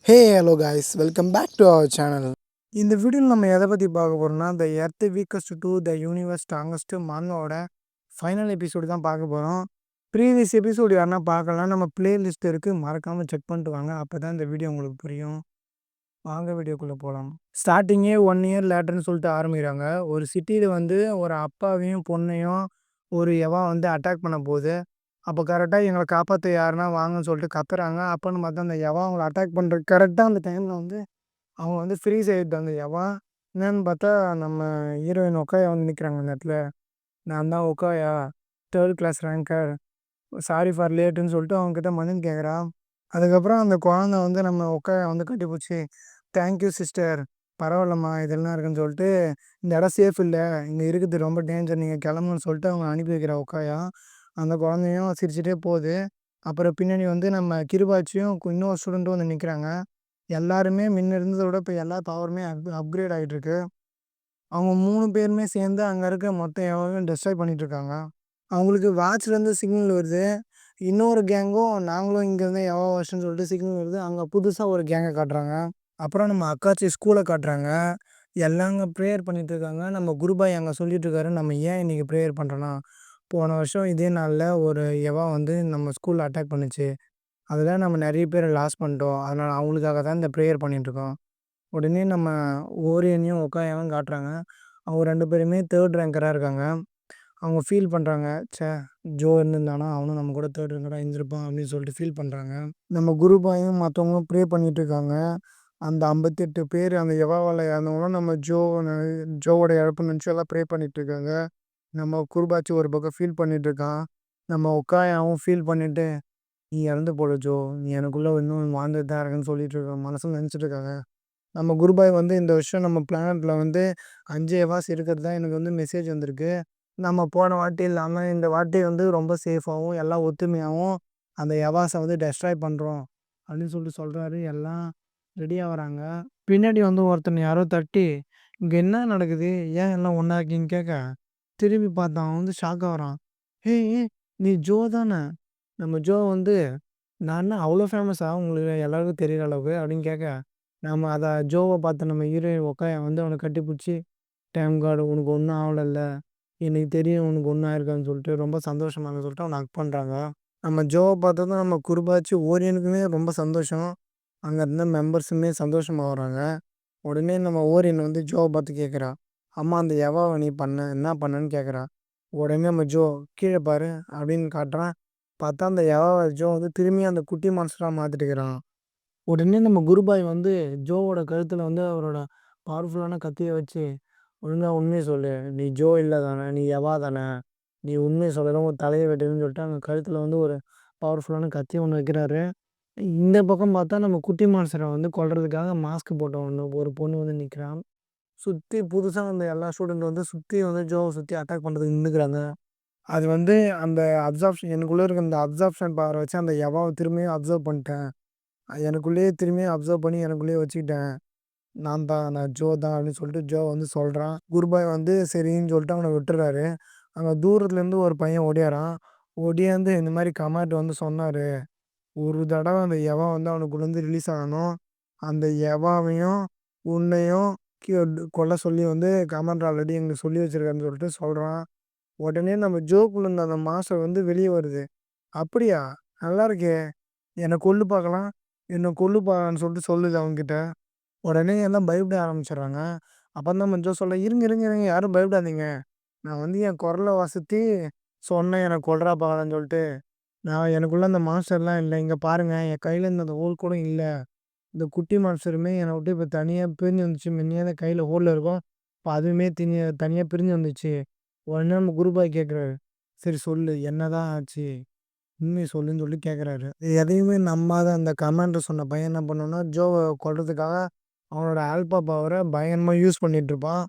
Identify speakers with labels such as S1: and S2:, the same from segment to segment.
S1: Hey hello guys, welcome back to our channel. இந்த வீடியோவில் நம்ம எதை பற்றி பார்க்க போகிறோம்னா, the earth weakest to the universe strongest மாங்காவோட ஃபைனல் எபிசோடு தான் பார்க்க போகிறோம். ப்ரீவியஸ் எபிசோடு யாருன்னா பார்க்கலாம், நம்ம பிளேலிஸ்ட் இருக்குது, மறக்காமல் செக் பண்ணிட்டு வாங்க. அப்போ தான் இந்த வீடியோ உங்களுக்கு புரியும். வாங்க வீடியோக்குள்ளே போகலாம். ஸ்டார்டிங்கே 1 இயர் லேட்டர்னு சொல்லிட்டு ஆரம்பிக்கிறாங்க. ஒரு சிட்டியில் வந்து ஒரு அப்பாவையும் பொண்ணையும் ஒரு எவா வந்து அட்டாக் பண்ண போகுது. அப்போ கரெக்டாக எங்களை காப்பாற்ற யாருன்னா வாங்கன்னு சொல்லிட்டு கத்துறாங்க. அப்போன்னு பார்த்தா அந்த எவா அவங்கள அட்டாக் பண்ணுற கரெக்டாக அந்த டைமில் வந்து அவங்க வந்து ஃப்ரீஸ் ஆகிடுது அந்த எவா. என்னன்னு பார்த்தா நம்ம ஹீரோயின் ஒக்காயா வந்து நிற்கிறாங்க அந்த இடத்துல. நான் தான் ஒக்காயா, 3rd class ranker, sorry for லேட்டுன்னு சொல்லிட்டு அவங்கக்கிட்ட மன்னிப்பு கேட்குறான். அதுக்கப்புறம் அந்த குழந்த வந்து நம்ம ஒக்காயா வந்து கட்டிப்பிடிச்சி, தேங்க்யூ சிஸ்டர், பரவாயில்லம்மா இதெல்லாம் இருக்குன்னு சொல்லிட்டு, இந்த இடம் சேஃப் இல்லை, இங்கே இருக்குது ரொம்ப டேஞ்சர், நீங்கள் கிளம்புன்னு சொல்லிட்டு அவங்க அனுப்பி வைக்கிற ஒக்காயா. அந்த குழந்தையும் சிரிச்சிட்டே போகுது. அப்புறம் பின்னாடி வந்து நம்ம கிருபாச்சியும் இன்னொரு ஸ்டூடெண்ட்டும் வந்து நிற்கிறாங்க. எல்லாருமே முன்ன இருந்ததை விட இப்போ எல்லா பவருமே அப்கிரேட் ஆகிட்டுருக்கு. அவங்க 3 பேருமே சேர்ந்து அங்கே இருக்க மொத்த எவனையும் டெஸ்ட்ராய் பண்ணிகிட்ருக்காங்க. அவங்களுக்கு வாட்ச்லேருந்து சிக்னல் வருது. இன்னொரு கேங்கும் நாங்களும் இங்கேருந்து எவா வருஷன்னு சொல்லிட்டு சிக்னல் வருது. அங்கே புதுசாக ஒரு கேங்கை காட்டுறாங்க. அப்புறம் நம்ம அக்காச்சி ஸ்கூலை காட்டுறாங்க. எல்லாம் அங்கே ப்ரேயர் பண்ணிகிட்ருக்காங்க. நம்ம குருபாய் அங்கே சொல்லிகிட்ருக்காரு, நம்ம ஏன் இன்றைக்கி ப்ரேயர் பண்ணுறோன்னா, போன வருஷம் இதே நாளில் ஒரு எவா வந்து நம்ம ஸ்கூலில் அட்டாக் பண்ணுச்சு. அதில் நம்ம நிறைய பேர் லாஸ் பண்ணிட்டோம். அதனால் அவங்களுக்காக தான் இந்த ப்ரேயர் பண்ணிகிட்ருக்கோம். உடனே நம்ம ஓரியனையும் ஒக்காயாவும் காட்டுறாங்க. அவங்க 2 பேருமே 3rd ரேங்கராக இருக்காங்க. அவங்க ஃபீல் பண்ணுறாங்க, ச்சே ஜோ இருந்திருந்தானா அவனும் நம்ம கூட 3rd ரேங்கராக இருந்திருப்பான் அப்படின்னு சொல்லிட்டு ஃபீல் பண்ணுறாங்க. நம்ம குருபாயும் மற்றவங்களும் ப்ரே பண்ணிகிட்ருக்காங்க. அந்த 58 பேர் அந்த எவாவால் இறந்தவங்களும் நம்ம ஜோவோட இழப்பு நினச்சி எல்லாம் ப்ரே பண்ணிகிட்ருக்காங்க. நம்ம குருபாச்சி ஒரு பக்கம் ஃபீல் பண்ணிகிட்ருக்கான். நம்ம ஒக்காயாவும் ஃபீல் பண்ணிவிட்டு, நீ இறந்து போட ஜோ, நீ எனக்குள்ளே இன்னும் வாழ்ந்துட்டு தான் இருக்குன்னு சொல்லிட்டு இருக்க மனசில் நினச்சிட்ருக்காங்க. நம்ம குருபாய் வந்து இந்த வருஷம் நம்ம பிளானட்டில் வந்து 5 எவாஸ் இருக்கிறது தான் எனக்கு வந்து மெசேஜ் வந்திருக்கு. நம்ம போன வாட்டி இல்லாமல் இந்த வாட்டி வந்து ரொம்ப சேஃபாகவும் எல்லாம் ஒத்துமையாகவும் அந்த எவாஸை வந்து டெஸ்ட்ராய் பண்ணுறோம் அப்படின்னு சொல்லிட்டு சொல்கிறாரு. எல்லாம் ரெடியாக வராங்க. பின்னாடி வந்து ஒருத்தன் யாரோ தட்டி, இங்கே என்ன நடக்குது, ஏன் எல்லாம் ஒன்றா இருக்கீங்கன்னு கேட்க, திரும்பி பார்த்தான். அவன் வந்து ஷாக்காக வரான். ஏய் நீ ஜோ தானே? நம்ம ஜோ வந்து, நான் என்ன அவ்வளோ ஃபேமஸா உங்களுக்கு எல்லாருக்கும் தெரிகிற அளவுக்கு அப்படின்னு கேட்க, நம்ம அதை ஜோவை பார்த்து நம்ம ஹீரோயின் ஒக்காயா வந்து அவனை கட்டிப்பிடிச்சி, டேம் காட் உனக்கு ஒன்றும் ஆகலைல்ல, எனக்கு தெரியும் உனக்கு ஒன்றும் ஆயிருக்கான்னு சொல்லிட்டு ரொம்ப சந்தோஷமாக சொல்லிட்டு அவனை ஹக் பண்ணுறாங்க. நம்ம ஜோவை பார்த்ததும் நம்ம குருபாச்சி ஓரியனுக்குமே ரொம்ப சந்தோஷம். அங்கே இருந்த மெம்பர்ஸுமே சந்தோஷமாக வராங்க. உடனே நம்ம ஓரியன் வந்து ஜோவை பார்த்து கேட்குறா, அம்மா அந்த எவாவை நீ என்ன பண்ணன்னு கேட்குறா. உடனே நம்ம ஜோ கீழே பாரு அப்படின்னு காட்டுறான். பார்த்தா அந்த எவாவை ஜோ வந்து திரும்பி அந்த குட்டி மான்ஸ்டராக மாற்றிட்டுக்கிறான். உடனே நம்ம குருபாய் வந்து ஜோவோட கழுத்தில் வந்து அவரோட பவர்ஃபுல்லான கத்தியை வச்சு, ஒழுங்காக உண்மையை சொல்லு, நீ ஜோ இல்லை தானே, நீ எவா தானே, நீ உண்மையை சொல்லலாம் ஒரு தலையை வெட்டுன்னு சொல்லிட்டு அங்கே கழுத்தில் வந்து ஒரு பவர்ஃபுல்லான கத்தி ஒன்று வைக்கிறாரு. இந்த பக்கம் பார்த்தா நம்ம குட்டி மான்ஸ்டரை வந்து கொல்றதுக்காக மாஸ்க் போட்ட ஒரு பொண்ணு வந்து நிற்கிறான். சுற்றி புதுசாக அந்த எல்லா ஸ்டூடெண்ட் வந்து சுற்றி வந்து ஜோவை சுற்றி அட்டாக் பண்ணுறதுக்கு நின்றுக்கிறாங்க. அது வந்து அந்த அப்சார்ப்ஷன் எனக்குள்ளே இருக்க அந்த அப்சார்ப்ஷன் பவரை வச்சு அந்த எவாவை திரும்பியும் அப்சர்வ் பண்ணிட்டேன். எனக்குள்ளேயே திரும்பியும் அப்சர்வ் பண்ணி எனக்குள்ளேயே வச்சுக்கிட்டேன். நான் ஜோ தான் அப்படின்னு சொல்லிட்டு ஜோ வந்து சொல்கிறான். குருபாய் வந்து சரின்னு சொல்லிட்டு அவனை விட்டுறாரு. அங்கே தூரத்துலேருந்து ஒரு பையன் ஓடியாரான். ஓடியாந்து இந்த மாதிரி கமாண்ட் வந்து சொன்னார், ஒரு தடவை அந்த எவா வந்து அவனுக்குள்ளேருந்து ரிலீஸ் ஆகணும், அந்த எவாவையும் உன்னையும் கொல்ல சொல்லி வந்து கமாண்டர் ஆல்ரெடி எங்களுக்கு சொல்லி வச்சிருக்காருன்னு சொல்லிட்டு சொல்கிறான். உடனே நம்ம ஜோக்குள்ள இருந்த அந்த மாஸ்டர் வந்து வெளியே வருது. அப்படியா, நல்லா இருக்கே, என்னை கொல்லு பார்க்கலாம், என்னை கொல்லு பார்க்கலான்னு சொல்லிட்டு சொல்லுது அவங்ககிட்ட. உடனே எல்லாம் பயப்பட ஆரம்பிச்சிடுறாங்க. அப்போ தான் நம்ம ஜோ சொல்ல, இருங்க இருங்க இருங்க, யாரும் பயப்படாதீங்க, நான் வந்து என் குரலை வசத்தி சொன்னேன் என்னை கொல்றா பார்க்கலான்னு சொல்லிட்டு. நான் எனக்குள்ளே அந்த மாஸ்டர்லாம் இல்லை, இங்கே பாருங்கள் என் கையில் இந்த ஹோல் கூட இல்லை, இந்த குட்டி மான்ஸ்டருமே என்னை விட்டு இப்போ தனியாக பிரிஞ்சு வந்துச்சு. முன்னையே கையில் ஹோலில் இருக்கும், இப்போ அதுவுமே தனியாக பிரிஞ்சு வந்துச்சு. உடனே நம்ம குருபாய் கேட்குறாரு, சரி சொல்லு என்னதான் ஆச்சு, உண்மையை சொல்லுன்னு சொல்லி கேட்குறாரு. எதையுமே நம்பாத அந்த கமாண்டர் சொன்ன பையன் என்ன பண்ணுன்னா, ஜோவை கொல்றதுக்காக அவனோட ஆல்பா பவரை பயங்கரமாக யூஸ் பண்ணிகிட்ருப்பான்.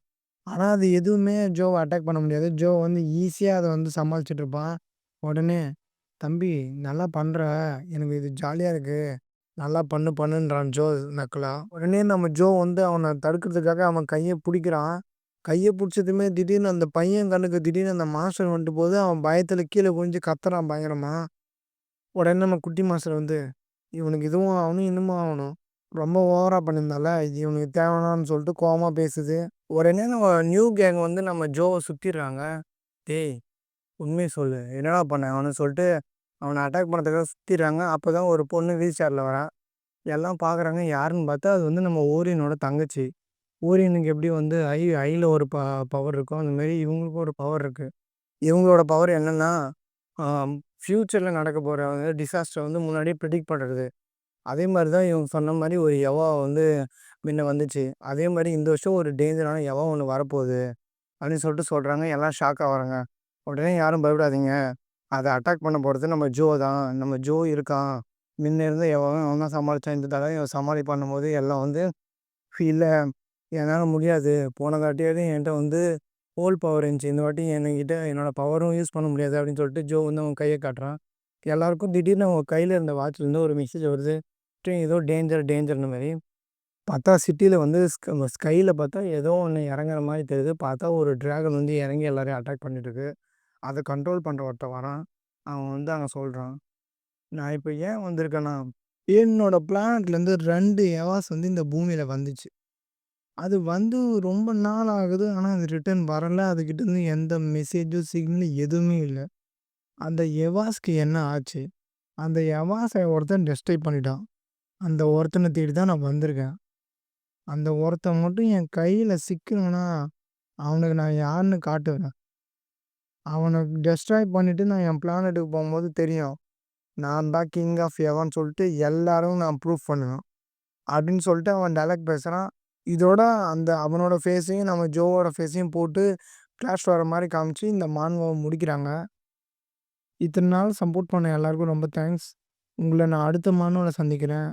S1: ஆனால் அது எதுவுமே ஜோவை அட்டாக் பண்ண முடியாது. ஜோ வந்து ஈஸியாக அதை வந்து சமாளிச்சிட்ருப்பான். உடனே, தம்பி நல்லா பண்ணுற, எனக்கு இது ஜாலியாக இருக்குது, நல்லா பண்ணுன்றான் ஜோ நக்கலா. உடனே நம்ம ஜோ வந்து அவனை தடுக்கிறதுக்காக அவன் கையை பிடிக்கிறான். கையை பிடிச்சதுமே திடீர்னு அந்த பையன் கண்ணுக்கு திடீர்னு அந்த மாஸ்டர் வந்துட்டு போது, அவன் பயத்தில் கீழே குனிஞ்சு கத்துறான் பயங்கரமாக. உடனே நம்ம குட்டி மாஸ்டர் வந்து, இவனுக்கு இதுவும் ஆகணும் இன்னமும் ஆகணும், ரொம்ப ஓவரா பண்ணியிருந்தால, இது இவனுக்கு தேவையான்னு சொல்லிட்டு கோவமா பேசுது. உடனே நம்ம நியூ கேங் வந்து நம்ம ஜோவ சுத்திர்றாங்க. "டேய்! உண்மைய சொல்லு. என்னடா பண்ண?" அவன சொல்லிட்டு அவன அட்டாக் பண்ணதுக்காக சுத்திர்றாங்க. அப்பதான் ஒரு பொண்ணு வீல் சேர்ல வரா. எல்லாம் பார்க்குறாங்க. யாருன்னு பார்த்தா, அது வந்து நம்ம ஓரியனோட தங்கச்சி. ஓரியனுக்கு எப்படி வந்து ஐல ஒரு பவர் இருக்கோ, அந்த மாரி இவங்களுக்கும் ஒரு பவர் இருக்கு. இவங்களோட பவர் என்னன்னா, அ ஃப்யூச்சர்ல நடக்க போற டிசாஸ்டர வந்து முன்னாடியே ப்ரிடிக்ட் பண்றது. அதே மாரி தான் இவங்க சொன்ன மாரி ஒரு எவா வந்து முன்ன வந்துச்சு. அதே மாரி இந்த வருஷம் ஒரு டேஞ்சரான எவா ஒண்ணு வரப்போகுது. அப்படின்னு சொல்லிட்டு சொல்றாங்க. எல்லாம் ஷாக் ஆகுறாங்க. உடனே யாரும் பயப்படாதீங்க. அத அட்டாக் பண்ண போறது நம்ம ஜோ தான். நம்ம ஜோ இருக்கான். முன்ன இருந்த எவன் அவன் தான் சமாளிச்சான். இந்த தடவை இவன் சமாளிப்பான்னும்போது எல்லாம் வந்து இல்ல என்னால முடியாது. போன தாட்டியாவது என்ட்ட வந்து ஹோல் பவர் இருந்துச்சு. இந்த வாட்டி என்கிட்ட என்னோட பவரும் யூஸ் பண்ண முடியாது அப்படின்னு சொல்லிட்டு ஜோ வந்து அவன் கைய காட்டுறான். எல்லாருக்கும் திடீர்னு அவங்க கையில இருந்த வாட்ச்லேருந்து ஒரு மெசேஜ் வருது. ஏதோ டேஞ்சர் டேஞ்சர்ன மாரி. பார்த்தா சிட்டில வந்து ஸ்கைல பார்த்தா ஏதோ ஒண்ணு இறங்குற மாரி தெரியுது. பார்த்தா ஒரு டிராகன் வந்து இறங்கி எல்லாரையும் அட்டாக் பண்ணிட்டு இருக்கு. அத கண்ட்ரோல் பண்ற ஒருத்தன் வரான். அவன் வந்து அங்க சொல்றான். நான் இப்ப ஏன் வந்திருக்கேன்னா, என்னோட பிளானட்லேருந்து 2 எவாஸ் வந்து இந்த பூமியில வந்துச்சு. அது வந்து ரொம்ப நாள் ஆகுது. ஆனா அது ரிட்டர்ன் வரல. அதுகிட்டேருந்து எந்த மெசேஜும், சிக்னலும் எதுவுமே இல்ல. அந்த எவாஸ்க்கு என்ன ஆச்சு? அந்த எவாஸ ஒருத்தன் டெஸ்ட்ராய் பண்ணிட்டான். அந்த ஒருத்தன தேடி தான் நான் வந்திருக்கேன். அந்த ஒருத்தன் மட்டும் என் கையில சிக்கணும்னா, அவனுக்கு நான் யாருன்னு காட்டுவேன். அவன டெஸ்ட்ராய் பண்ணிட்டு நான் என் பிளானட்டுக்கு போம்போது தெரியும். நான் தான் கிங் ஆஃப் எவான்னு சொல்லிட்டு எல்லாரும் நான் ப்ரூஃப் பண்ணுவேன். அப்படின்னு சொல்லிட்டு அவன் டயலாக் பேசுறான். இதோட அந்த அவனோட ஃபேஸையும், நம்ம ஜோவோட ஃபேஸையும் போட்டு கிளாஷ் வர மாரி காமிச்சு இந்த மான்வாவ முடிக்கிறாங்க. இத்தன நாள் சப்போர்ட் பண்ண எல்லாருக்கும் ரொம்ப தேங்க்ஸ். உங்கள நான் அடுத்த மானுவால சந்திக்கிறேன்.